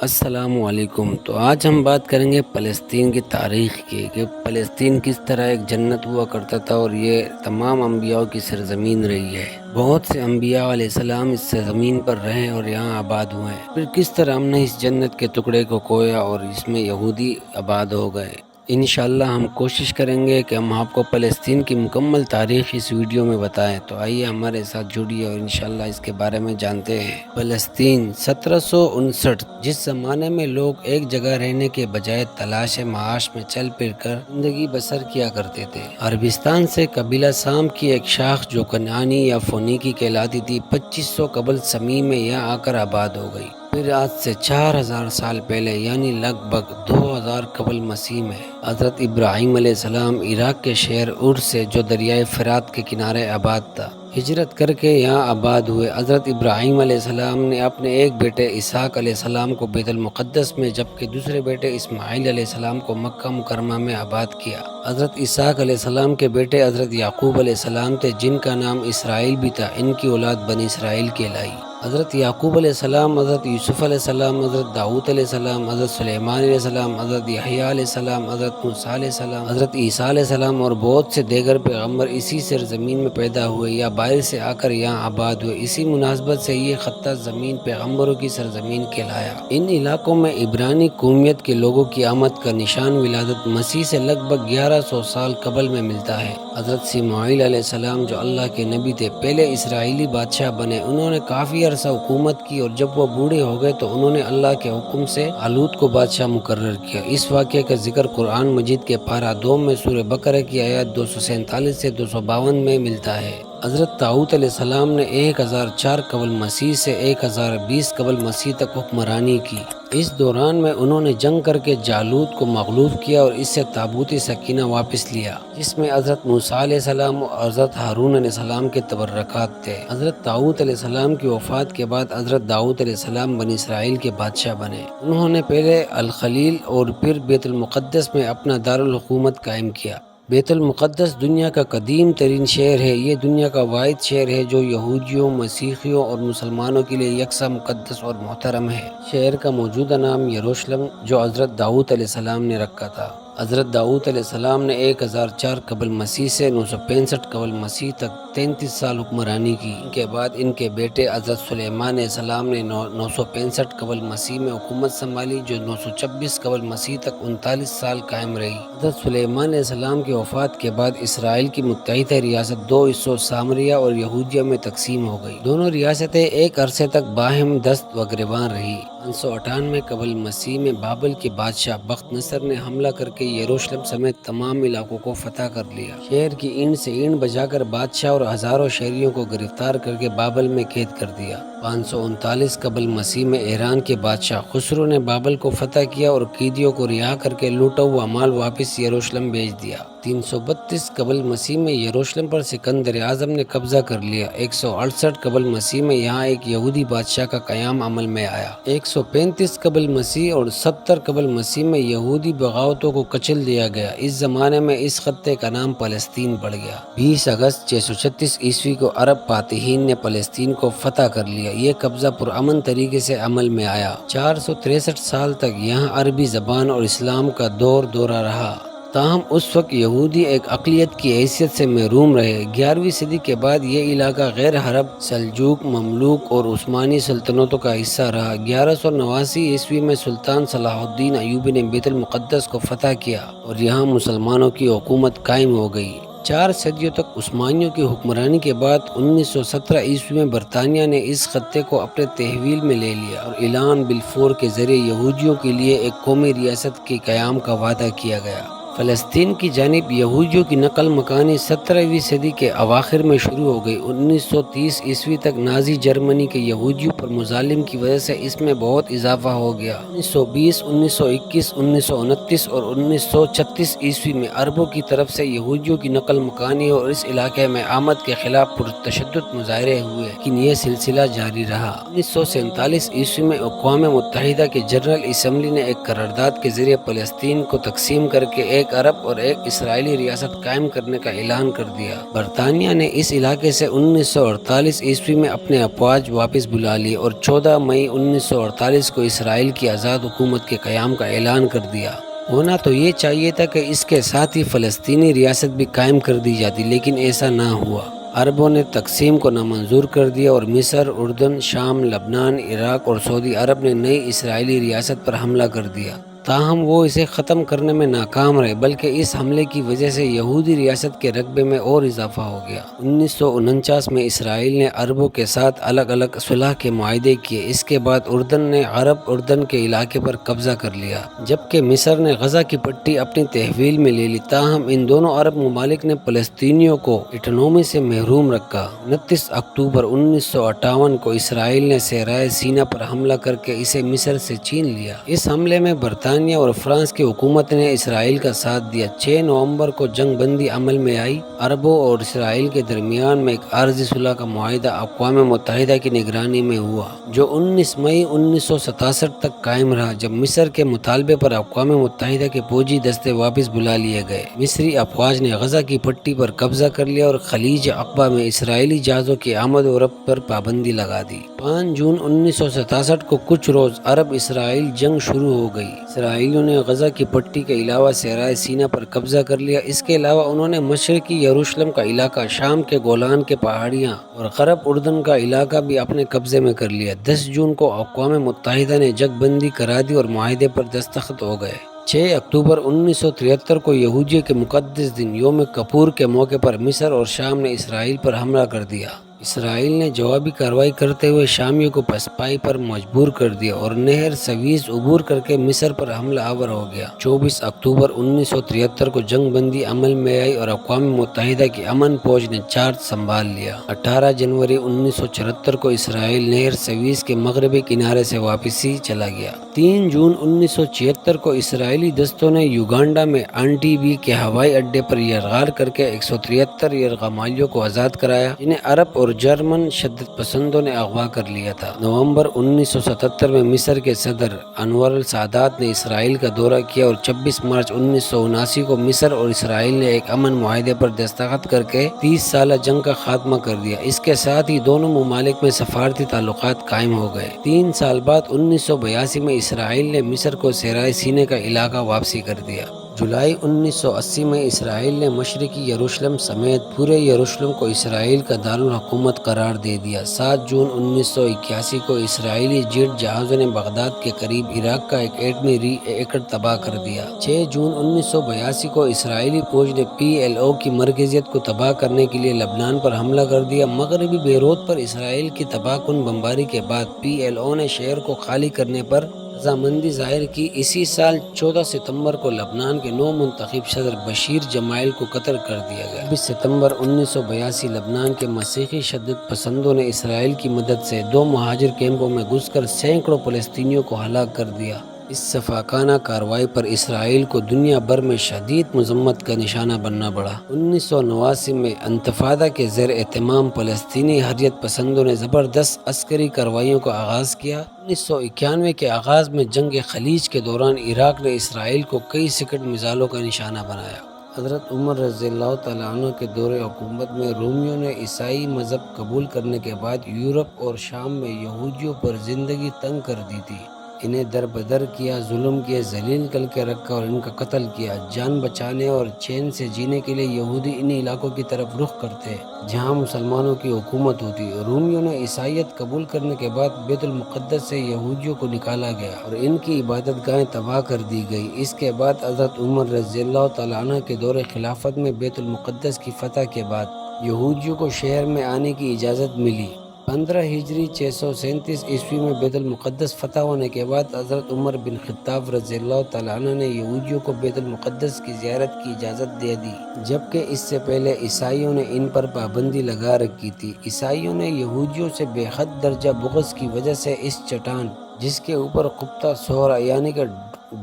السلام علیکم۔ تو آج ہم بات کریں گے فلسطین کی تاریخ کی کہ فلسطین کس طرح ایک جنت ہوا کرتا تھا اور یہ تمام انبیاء کی سرزمین رہی ہے۔ بہت سے انبیاء علیہ السلام اس سرزمین پر رہے اور یہاں آباد ہوئے ہیں۔ پھر کس طرح ہم نے اس جنت کے ٹکڑے کو کھویا اور اس میں یہودی آباد ہو گئے۔ انشاءاللہ ہم کوشش کریں گے کہ ہم آپ کو فلسطین کی مکمل تاریخ اس ویڈیو میں بتائیں، تو آئیے ہمارے ساتھ جڑیے اور انشاءاللہ اس کے بارے میں جانتے ہیں۔ فلسطین 1759، جس زمانے میں لوگ ایک جگہ رہنے کے بجائے تلاش معاش میں چل پھر کر زندگی بسر کیا کرتے تھے۔ عربستان سے قبیلہ سام کی ایک شاخ جو کنعانی یا فونیکی کہلاتی تھی 2500 قبل سمیع میں یہاں آ کر آباد ہو گئی۔ پھر آج سے 4000 سال پہلے یعنی لگ بھگ 2000 قبل مسیح میں حضرت ابراہیم علیہ السلام عراق کے شہر عر سے جو دریائے فرات کے کنارے آباد تھا ہجرت کر کے یہاں آباد ہوئے۔ حضرت ابراہیم علیہ السلام نے اپنے ایک بیٹے اسحاق علیہ السلام کو بیت المقدس میں جبکہ دوسرے بیٹے اسماعیل علیہ السلام کو مکہ مکرمہ میں آباد کیا۔ حضرت اسحاق علیہ السلام کے بیٹے حضرت یعقوب علیہ السلام تھے جن کا نام اسرائیل بھی تھا، ان کی اولاد بنی اسرائیل کہلائی۔ حضرت یعقوب علیہ السلام، حضرت یوسف علیہ السلام، حضرت داؤد علیہ السلام، حضرت سلیمان علیہ السلام، حضرت یحییٰ علیہ السلام، حضرت موسیٰ علیہ السلام، حضرت عیسیٰ علیہ السلام اور بہت سے دیگر پیغمبر اسی سرزمین میں پیدا ہوئے یا باہر سے آ کر یہاں آباد ہوئے۔ اسی مناسبت سے یہ خطہ زمین پیغمبروں کی سرزمین کہلایا۔ ان علاقوں میں عبرانی قومیت کے لوگوں کی آمد کا نشان ولادت مسیح سے لگ بھگ 1100 سال قبل میں ملتا ہے۔ حضرت اسماعیل علیہ السلام جو اللہ کے نبی تھے پہلے اسرائیلی بادشاہ بنے۔ انہوں نے کافی عرصہ حکومت کی اور جب وہ بوڑھے ہو گئے تو انہوں نے اللہ کے حکم سے طالوت کو بادشاہ مقرر کیا۔ اس واقعے کا ذکر قرآن مجید کے پارہ 2 میں سورہ بقرہ کی آیات 247 سے 252 میں ملتا ہے۔ حضرت طاؤت علیہ السلام نے 1004 قبل مسیح سے 1020 قبل مسیح تک حکمرانی کی۔ اس دوران میں انہوں نے جنگ کر کے جالوت کو مغلوب کیا اور اس سے تابوت سکینہ واپس لیا، جس میں حضرت موسیٰ علیہ السلام اور حضرت ہارون علیہ السلام کے تبرکات تھے۔ حضرت طاؤت علیہ السلام کی وفات کے بعد حضرت داؤد علیہ السلام بنی اسرائیل کے بادشاہ بنے۔ انہوں نے پہلے الخلیل اور پھر بیت المقدس میں اپنا دارالحکومت قائم کیا۔ بیت المقدس دنیا کا قدیم ترین شہر ہے۔ یہ دنیا کا واحد شہر ہے جو یہودیوں، مسیحیوں اور مسلمانوں کے لیے یکساں مقدس اور محترم ہے۔ شہر کا موجودہ نام یروشلم جو حضرت داؤد علیہ السلام نے رکھا تھا۔ حضرت داؤد علیہ السلام نے 1004 قبل مسیح سے 965 قبل مسیح تک 33 سال حکمرانی کی۔ ان کے بعد ان کے بیٹے حضرت سلیمان علیہ السلام نے 965 قبل مسیح میں حکومت سنبھالی جو 926 قبل مسیح تک 39 سال قائم رہی۔ حضرت سلیمان علیہ السلام کی وفات کے بعد اسرائیل کی متحدہ ریاست 2 حصوں سامریہ اور یہودیہ میں تقسیم ہو گئی۔ دونوں ریاستیں ایک عرصے تک باہم دست و گریباں رہی۔ 598 قبل مسیح میں بابل کے بادشاہ بخت نصر نے حملہ کر کے یروشلم سمیت تمام علاقوں کو فتح کر لیا۔ شہر کی اینٹ سے اینٹ بجا کر بادشاہ اور ہزاروں شہریوں کو گرفتار کر کے بابل میں قید کر دیا۔ 539 قبل مسیح میں ایران کے بادشاہ خسرو نے بابل کو فتح کیا اور قیدیوں کو رہا کر کے لوٹا ہوا مال واپس یروشلم بھیج دیا۔ 332 قبل مسیح میں یروشلم پر سکندر اعظم نے قبضہ کر لیا۔ 168 قبل مسیح میں یہاں ایک یہودی بادشاہ کا قیام عمل میں آیا۔ 135 قبل مسیح اور 70 قبل مسیح میں یہودی بغاوتوں کو کچل دیا گیا۔ اس زمانے میں اس خطے کا نام فلسطین پڑ گیا۔ 20 اگست 636 عیسوی کو عرب فاتحین نے فلسطین کو فتح کر لیا۔ یہ قبضہ پرامن طریقے سے عمل میں آیا۔ 463 سال تک یہاں عربی زبان اور اسلام کا دورہ رہا، تاہم اس وقت یہودی ایک اقلیت کی حیثیت سے محروم رہے۔ 11ویں صدی کے بعد یہ علاقہ غیر عرب، سلجوق، مملوک اور عثمانی سلطنتوں کا حصہ رہا۔ 1189 عیسوی میں سلطان صلاح الدین ایوبی نے بیت المقدس کو فتح کیا اور یہاں مسلمانوں کی حکومت قائم ہو گئی۔ 4 صدیوں تک عثمانیوں کی حکمرانی کے بعد 1917 عیسوی میں برطانیہ نے اس خطے کو اپنے تحویل میں لے لیا اور اعلان بلفور کے ذریعے یہودیوں کے لیے ایک قومی ریاست کے قیام کا وعدہ کیا گیا۔ فلسطین کی جانب یہودیوں کی نقل مکانی 17ویں صدی کے اواخر میں شروع ہو گئی۔ 1930 عیسوی تک نازی جرمنی کے یہودیوں پر مظالم کی وجہ سے اس میں بہت اضافہ ہو گیا۔ 1920، 1921، 1929 اور 1936 عیسوی میں عربوں کی طرف سے یہودیوں کی نقل مکانی اور اس علاقے میں آمد کے خلاف پرتشدد مظاہرے ہوئے، لیکن یہ سلسلہ جاری رہا۔ 1947 عیسوی میں اقوام متحدہ کی جنرل اسمبلی نے ایک قرارداد کے ذریعے فلسطین کو تقسیم کر کے ایک ایک عرب اور ایک اسرائیلی ریاست قائم کرنے کا اعلان کر دیا۔ برطانیہ نے اس علاقے سے 1948 عیسوی میں اپنے افواج واپس بلا لی اور 14 مئی 1948 کو اسرائیل کی آزاد حکومت کے قیام کا اعلان کر دیا۔ ہونا تو یہ چاہیے تھا کہ اس کے ساتھ ہی فلسطینی ریاست بھی قائم کر دی جاتی، لیکن ایسا نہ ہوا۔ عربوں نے تقسیم کو نامنظور کر دیا اور مصر، اردن، شام، لبنان، عراق اور سعودی عرب نے نئی اسرائیلی ریاست پر حملہ کر دیا۔ تاہم وہ اسے ختم کرنے میں ناکام رہے، بلکہ اس حملے کی وجہ سے یہودی ریاست کے رقبے میں اور اضافہ ہو گیا۔ 1949 میں اسرائیل نے عربوں کے ساتھ الگ الگ صلح کے معاہدے کیے۔ اس کے بعد اردن نے عرب اردن کے علاقے پر قبضہ کر لیا، جبکہ مصر نے غزہ کی پٹی اپنی تحویل میں لے لی۔ تاہم ان دونوں عرب ممالک نے فلسطینیوں کو اٹونومی سے محروم رکھا۔ 29 اکتوبر 1958 کو اسرائیل نے صحرائے سینا پر حملہ کر کے اسے مصر سے چھین لیا۔ اس حملے میں برطانیہ اور فرانس کی حکومت نے اسرائیل کا ساتھ دیا۔ 6 نومبر کو جنگ بندی عمل میں آئی۔ عربوں اور اسرائیل کے درمیان میں ایک عارضی صلح کا معاہدہ اقوام متحدہ کی نگرانی میں ہوا، جو 19 مئی 1967 تک قائم رہا، جب مصر کے مطالبے پر اقوام متحدہ کے فوجی دستے واپس بلا لیے گئے۔ مصری افواج نے غزہ کی پٹی پر قبضہ کر لیا اور خلیج عقبہ میں اسرائیلی جہازوں کی آمد و رفت پر پابندی لگا دی۔ 5 جون 1967 کو کچھ روز عرب اسرائیل جنگ شروع ہو گئی۔ اسرائیلیوں نے غزہ کی پٹی کے علاوہ صحرائے سینا پر قبضہ کر لیا۔ اس کے علاوہ انہوں نے مشرقی یروشلم کا علاقہ، شام کے گولان کے پہاڑیاں اور غرب اردن کا علاقہ بھی اپنے قبضے میں کر لیا۔ 10 جون کو اقوام متحدہ نے جنگ بندی کرا دی اور معاہدے پر دستخط ہو گئے۔ 6 اکتوبر 1973 کو یہودیوں کے مقدس دن یوم کپور کے موقع پر مصر اور شام نے اسرائیل پر حملہ کر دیا۔ اسرائیل نے جوابی کارروائی کرتے ہوئے شامیوں کو پسپائی پر مجبور کر دیا اور نہر سویز عبور کر کے مصر پر حملہ آور ہو گیا۔ 24 اکتوبر 1973 کو جنگ بندی عمل میں آئی اور اقوام متحدہ کی امن فوج نے چارج سنبھال لیا۔ 18 جنوری 1974 کو اسرائیل نہر سویز کے مغربی کنارے سے واپسی چلا گیا۔ 3 جون 1976 کو اسرائیلی دستوں نے یوگانڈا میں انٹیبی کے ہوائی اڈے پر یرغمال کر کے 173 یرغمالیوں کو آزاد کرایا، جنہیں عرب اور جرمن شدت پسندوں نے اغوا کر لیا تھا۔ نومبر 1977 میں مصر کے صدر انور السادات نے اسرائیل کا دورہ کیا اور 26 مارچ 1979 کو مصر اور اسرائیل نے ایک امن معاہدے پر دستخط کر کے 30 سالہ جنگ کا خاتمہ کر دیا۔ اس کے ساتھ ہی دونوں ممالک میں سفارتی تعلقات قائم ہو گئے۔ 3 سال بعد 1982 میں اسرائیل نے مصر کو صحرائے سینا کا علاقہ واپسی کر دیا۔ جولائی 1980 میں اسرائیل نے مشرقی یروشلم سمیت پورے یروشلم کو اسرائیل کا دارالحکومت قرار دے دیا۔ 7 جون 1981 کو اسرائیلی جیٹ جہازوں نے بغداد کے قریب عراق کا ایک ایٹمی ری ایکٹر تباہ کر دیا۔ 6 جون 1982 کو اسرائیلی فوج نے PLO کی مرکزیت کو تباہ کرنے کے لیے لبنان پر حملہ کر دیا۔ مغربی بیروت پر اسرائیل کی تباہ کن بمباری کے بعد PLO نے شہر کو خالی کرنے پر رضامندی ظاہر کی۔ اسی سال 14 ستمبر کو لبنان کے نو منتخب صدر بشیر جمائل کو قتل کر دیا گیا۔ 20 ستمبر 1982 لبنان کے مسیحی شدت پسندوں نے اسرائیل کی مدد سے 2 مہاجر کیمپوں میں گھس کر سینکڑوں فلسطینیوں کو ہلاک کر دیا۔ اس سفاکانہ کارروائی پر اسرائیل کو دنیا بھر میں شدید مذمت کا نشانہ بننا پڑا۔ 1989 میں انتفاضہ کے زیر اہتمام فلسطینی حریت پسندوں نے زبردست عسکری کارروائیوں کا آغاز کیا۔ 1991 کے آغاز میں جنگ خلیج کے دوران عراق نے اسرائیل کو کئی سکٹ میزائلوں کا نشانہ بنایا۔ حضرت عمر رضی اللہ تعالیٰ عنہ کے دور حکومت میں رومیوں نے عیسائی مذہب قبول کرنے کے بعد یورپ اور شام میں یہودیوں پر زندگی تنگ کر دی تھی۔ انہیں در بدر کیا، ظلم کیے، ذلیل کر کے رکھا اور ان کا قتل کیا۔ جان بچانے اور چین سے جینے کے لیے یہودی ان علاقوں کی طرف رخ کرتے جہاں مسلمانوں کی حکومت ہوتی۔ رومیوں نے عیسائیت قبول کرنے کے بعد بیت المقدس سے یہودیوں کو نکالا گیا اور ان کی عبادت گاہیں تباہ کر دی گئی۔ اس کے بعد حضرت عمر رضی اللہ تعالیٰ عنہ کے دور خلافت میں بیت المقدس کی فتح کے بعد یہودیوں کو شہر میں آنے کی اجازت ملی۔ 15 ہجری 637 عیسوی میں بیت المقدس فتح ہونے کے بعد حضرت عمر بن خطاب رضی اللہ تعالیٰ عنہ نے یہودیوں کو بیت المقدس کی زیارت کی اجازت دے دی، جبکہ اس سے پہلے عیسائیوں نے ان پر پابندی لگا رکھی تھی۔ عیسائیوں نے یہودیوں سے بے حد درجہ بغض کی وجہ سے اس چٹان جس کے اوپر خفتہ سہرا یعنی کہ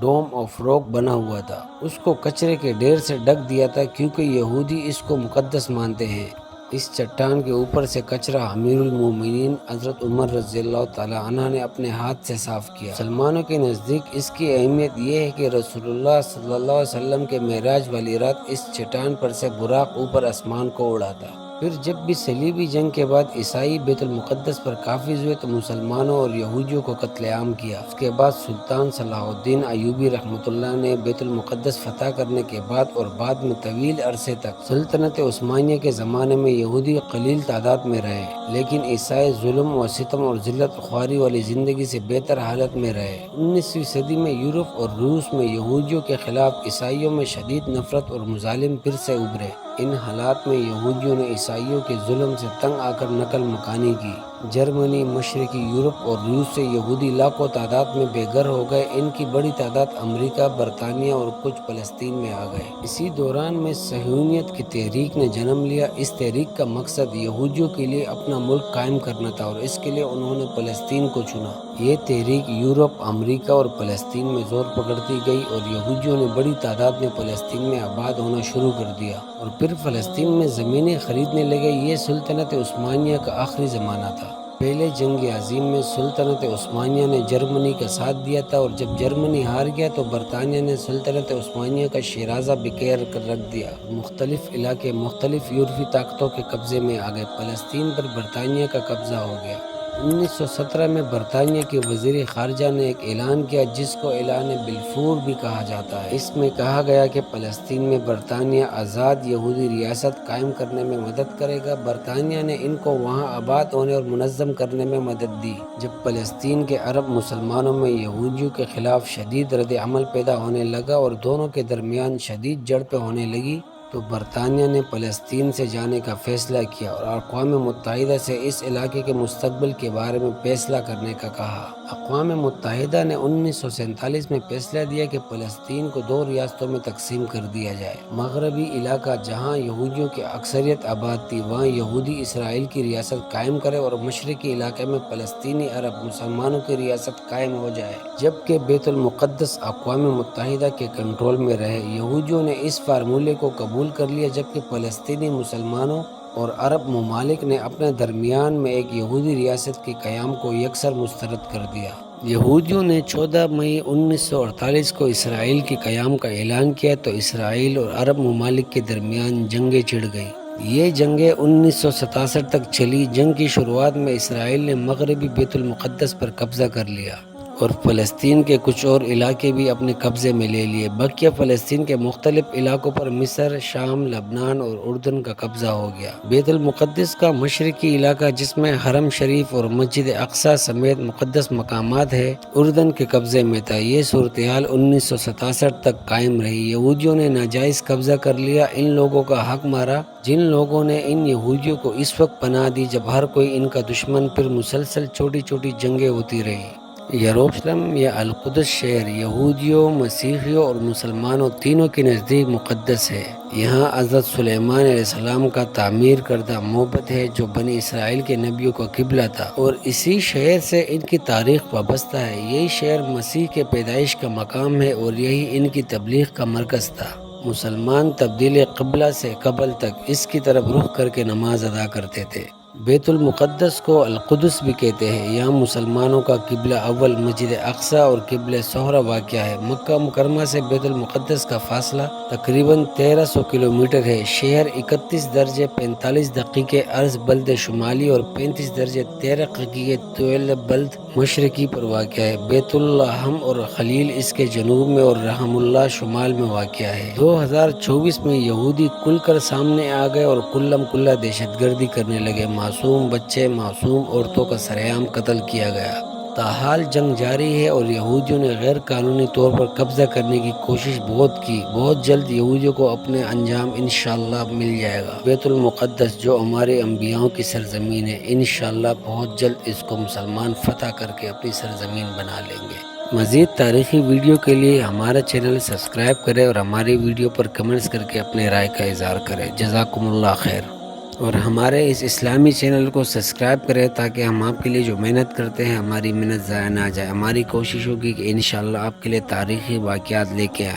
ڈوم آف راک بنا ہوا تھا، اس کو کچرے کے ڈھیر سے ڈھک دیا تھا، کیونکہ یہودی اس کو مقدس مانتے ہیں۔ اس چٹان کے اوپر سے کچرا امیر المومنین حضرت عمر رضی اللہ تعالی عنہ نے اپنے ہاتھ سے صاف کیا۔ مسلمانوں کے نزدیک اس کی اہمیت یہ ہے کہ رسول اللہ صلی اللہ علیہ وسلم کے معراج والی رات اس چٹان پر سے براق اوپر آسمان کو اڑاتا۔ پھر جب بھی صلیبی جنگ کے بعد عیسائی بیت المقدس پر قابض ہوئے تو مسلمانوں اور یہودیوں کو قتل عام کیا۔ اس کے بعد سلطان صلاح الدین ایوبی رحمۃ اللہ نے بیت المقدس فتح کرنے کے بعد اور بعد میں طویل عرصے تک سلطنت عثمانیہ کے زمانے میں یہودی قلیل تعداد میں رہے، لیکن عیسائی ظلم و ستم اور ذلت خواری والی زندگی سے بہتر حالت میں رہے۔ 19ویں صدی میں یورپ اور روس میں یہودیوں کے خلاف عیسائیوں میں شدید نفرت اور مظالم پھر سے ابھرے۔ ان حالات میں یہودیوں نے عیسائیوں کے ظلم سے تنگ آ کر نقل مکانی کی۔ جرمنی، مشرقی یورپ اور روس سے یہودی لاکھوں تعداد میں بے گھر ہو گئے۔ ان کی بڑی تعداد امریکہ، برطانیہ اور کچھ فلسطین میں آ گئے۔ اسی دوران میں صہیونیت کی تحریک نے جنم لیا۔ اس تحریک کا مقصد یہودیوں کے لیے اپنا ملک قائم کرنا تھا اور اس کے لیے انہوں نے فلسطین کو چنا۔ یہ تحریک یورپ، امریکہ اور فلسطین میں زور پکڑتی گئی اور یہودیوں نے بڑی تعداد میں فلسطین میں آباد ہونا شروع کر دیا اور پھر فلسطین میں زمینیں خریدنے لگے۔ یہ سلطنت عثمانیہ کا آخری زمانہ تھا۔ پہلے جنگ عظیم میں سلطنت عثمانیہ نے جرمنی کا ساتھ دیا تھا اور جب جرمنی ہار گیا تو برطانیہ نے سلطنت عثمانیہ کا شیرازہ بکیر کر رکھ دیا۔ مختلف علاقے مختلف یورپی طاقتوں کے قبضے میں آ گئے۔ فلسطین پر برطانیہ کا قبضہ ہو گیا۔ 1917 میں برطانیہ کے وزیر خارجہ نے ایک اعلان کیا جس کو اعلان بلفور بھی کہا جاتا ہے۔ اس میں کہا گیا کہ فلسطین میں برطانیہ آزاد یہودی ریاست قائم کرنے میں مدد کرے گا۔ برطانیہ نے ان کو وہاں آباد ہونے اور منظم کرنے میں مدد دی۔ جب فلسطین کے عرب مسلمانوں میں یہودیوں کے خلاف شدید رد عمل پیدا ہونے لگا اور دونوں کے درمیان شدید جھڑپیں ہونے لگی تو برطانیہ نے فلسطین سے جانے کا فیصلہ کیا اور اقوام متحدہ سے اس علاقے کے مستقبل کے بارے میں فیصلہ کرنے کا کہا۔ اقوام متحدہ نے 1947 میں فیصلہ دیا کہ فلسطین کو 2 ریاستوں میں تقسیم کر دیا جائے۔ مغربی علاقہ جہاں یہودیوں کی اکثریت آباد تھی وہاں یہودی اسرائیل کی ریاست قائم کرے اور مشرقی علاقے میں فلسطینی عرب مسلمانوں کی ریاست قائم ہو جائے، جبکہ بیت المقدس اقوام متحدہ کے کنٹرول میں رہے۔ یہودیوں نے اس فارمولے کو قبول کر لیا جبکہ فلسطینی مسلمانوں اور عرب ممالک نے اپنے درمیان میں ایک یہودی ریاست کے قیام کو یکسر مسترد کر دیا۔ یہودیوں نے 14 مئی 1948 کو اسرائیل کے قیام کا اعلان کیا تو اسرائیل اور عرب ممالک کے درمیان جنگیں چھڑ گئیں۔ یہ جنگیں 1967 تک چلی۔ جنگ کی شروعات میں اسرائیل نے مغربی بیت المقدس پر قبضہ کر لیا اور فلسطین کے کچھ اور علاقے بھی اپنے قبضے میں لے لیے۔ بقیہ فلسطین کے مختلف علاقوں پر مصر، شام، لبنان اور اردن کا قبضہ ہو گیا۔ بیت المقدس کا مشرقی علاقہ جس میں حرم شریف اور مسجد اقصی سمیت مقدس مقامات ہے اردن کے قبضے میں تھا۔ یہ صورتحال 1967 تک قائم رہی۔ یہودیوں نے ناجائز قبضہ کر لیا۔ ان لوگوں کا حق مارا جن لوگوں نے ان یہودیوں کو اس وقت پناہ دی جب ہر کوئی ان کا دشمن، پھر مسلسل چھوٹی چھوٹی جنگیں ہوتی رہی۔ یروشلم یا القدس شہر یہودیوں، مسیحیوں اور مسلمانوں تینوں کے نزدیک مقدس ہے۔ یہاں حضرت سلیمان علیہ السلام کا تعمیر کردہ معبد ہے جو بنی اسرائیل کے نبیوں کا قبلہ تھا اور اسی شہر سے ان کی تاریخ وابستہ ہے۔ یہی شہر مسیح کے پیدائش کا مقام ہے اور یہی ان کی تبلیغ کا مرکز تھا۔ مسلمان تبدیل قبلہ سے قبل تک اس کی طرف رخ کر کے نماز ادا کرتے تھے۔ بیت المقدس کو القدس بھی کہتے ہیں۔ یہاں مسلمانوں کا قبلہ اول مسجد اقصی اور قبلہ صحرا واقع ہے۔ مکہ مکرمہ سے بیت المقدس کا فاصلہ تقریباً 1300 کلومیٹر ہے۔ شہر 31 درجے 45 دقیقے عرض بلد شمالی اور 35 درجے 13 دقیقے طول بلد مشرقی پر واقع ہے۔ بیت الحم اور خلیل اس کے جنوب میں اور رحم اللہ شمال میں واقع ہے۔ 2024 میں یہودی کھل کر سامنے آ گئے اور کلم کلہ دہشت گردی کرنے لگے۔ معصوم بچے، معصوم عورتوں کا سرعام قتل کیا گیا۔ تاحال جنگ جاری ہے اور یہودیوں نے غیر قانونی طور پر قبضہ کرنے کی کوشش بہت کی۔ بہت جلد یہودیوں کو اپنے انجام انشاءاللہ مل جائے گا۔ بیت المقدس جو ہمارے انبیاؤں کی سرزمین ہے، انشاءاللہ بہت جلد اس کو مسلمان فتح کر کے اپنی سرزمین بنا لیں گے۔ مزید تاریخی ویڈیو کے لیے ہمارا چینل سبسکرائب کریں اور ہماری ویڈیو پر کمنٹس کر کے اپنے رائے کا اظہار کریں۔ جزاکم اللہ خیر۔ اور ہمارے اس اسلامی چینل کو سبسکرائب کریں تاکہ ہم آپ کے لیے جو محنت کرتے ہیں ہماری محنت ضائع نہ جائے۔ ہماری کوشش ہوگی کہ انشاءاللہ آپ کے لیے تاریخی واقعات لے کے آئیں۔